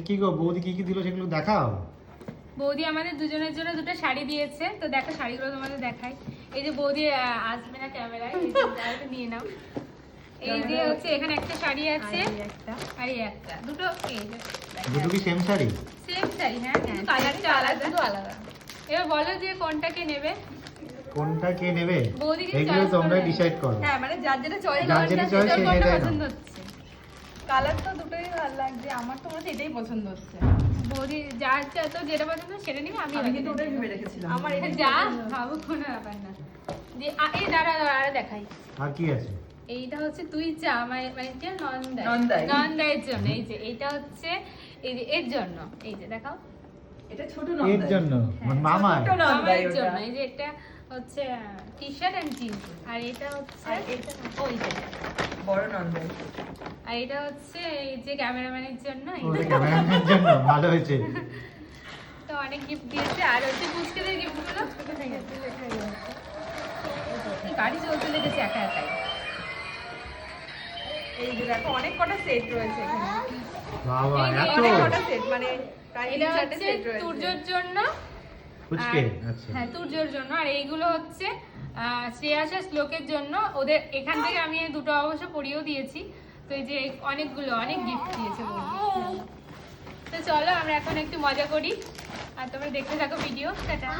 কি গো বৌদি কি কি দিল সেগুলো দেখাও। বৌদি আমাদের দুজনের জন্য দুটো শাড়ি দিয়েছে, তো দেখো শাড়িগুলো তোমাদের দেখাই। এই যে বৌদি আসবে না ক্যামেরায়, নিয়ে নাও। এই যে হচ্ছে এখানে একটা শাড়ি আছে, আর এই একটা, দুটো। এই যে দুটো কি সেম শাড়ি? সেম শাড়ি, হ্যাঁ, কিন্তু কালারটা আলাদা। এবার বলো যে কোনটা কে নেবে। কোনটা কে নেবে বৌদি এগুলো তোমরা ডিসাইড করো। হ্যাঁ মানে যার যেটা চয়েস, যার যেটা চয়েস কোনটা সেটাই পছন্দ নাও। হচ্ছে। কালার তো দুটোই ভালো লাগছে, আমার তো মনে হচ্ছে এটাই পছন্দ হচ্ছে। বৌদি যার তো যেটা পছন্দ সেটা নিবে, আমি আমি কিন্তু ওটাই ভেবে রেখেছিলাম। আমার এটা যা ভাবো কোনো ব্যাপার না। যে এই দাঁড়া আর দেখাই। আর কি আছে? এইটা হচ্ছে তুই চা মানে যে নন্দাই। নন্দাইয়ের জন্য। এই যে এইটা হচ্ছে এই যে এর জন্য, এই যে দেখাও। এটা ছোট এর নন্দাই। জন্য মানে মামার। ছোট নন্দাই মামার ওটা। জন্য। এই যে এটা হচ্ছে টি শার্ট এন্ড জিন্স, আর এটা হচ্ছে আর এটা ওই যে, বড় নন্দাই। আর এটা হচ্ছে এই যে ক্যামেরাম্যানের জন্য। এই ওদের যে। ক্যামেরাম্যানের জন্য ভালো হয়েছে। তো অনেক গিফট দিয়েছে, আর হচ্ছে পুচকেদের গিফটগুলো গাড়ি চলতে লেগেছে একা একাই। এই যে দেখো অনেক কটা সেট রয়েছে এখানে। বাবা এই যে এত অনেক কটা সেট, মানে প্রায় এটা 3-4টে হচ্ছে সেট রয়েছে। তুর্যর জন্য। ফুচকে আর- আচ্ছা। হ্যাঁ, তুর্যর জন্য। আর এইগুলো হচ্ছে শ্রেয়াস আর শ্লোকের জন্য। ওদের এখান থেকে আমি এই দুটো অবশ্য পরিয়েও দিয়েছি। তো এই যে অনেকগুলো অনেক গিফট দিয়েছে বৌদি। তো চলো আমরা এখন একটু মজা করি, আর তোমরা দেখতে থাকো ভিডিও। টাটা।